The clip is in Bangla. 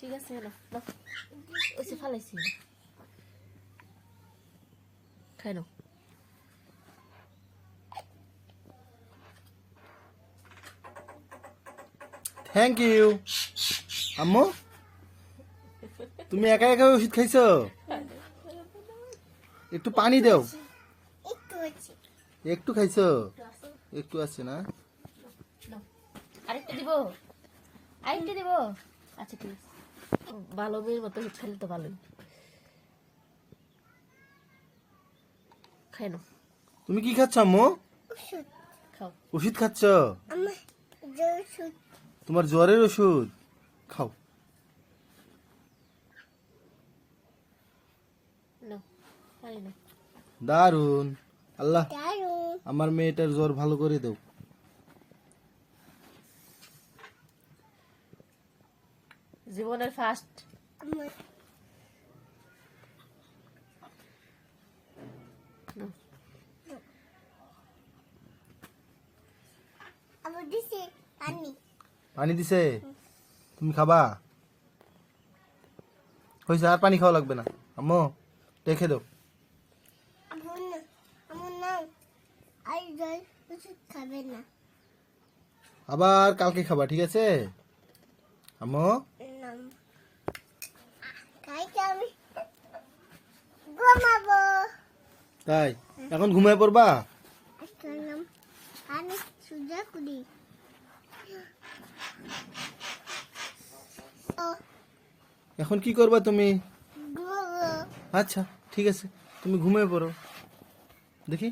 ঠিক আছে না না ওইসে ফালাইছি খাই নাও থ্যাংক ইউ আম্মু তুমি একা একা ওষুধ খাইছো একটু পানি দাও একটু খাইছো একটু আছে না আরেকটা দিব আরেকটা দিব আচ্ছা ঠিক আছে ভালো মেয়ের মতো ওষুধ খেলে তো ভালোই খাই নাও তুমি কি খাচ্ছ আম্মু খাও ওষুধ খাচ্ছ তোমার জ্বরের ওষুধ খাও নাও পানি নাও দারুন আল্লাহ আমার মেয়েটার জ্বর ভালো করে দাও জীবনের ফার্স্ট পানি দিছে তুমি খাবা হয়েছে আর পানি খাওয়া লাগবে না আম্মু রেখে দাও আবার কালকে খাবা ঠিক আছে আম্মু তাই এখন ঘুমায় পড়বা এখন কি করবা তুমি আচ্ছা ঠিক আছে তুমি ঘুমিয়ে পড়ো দেখি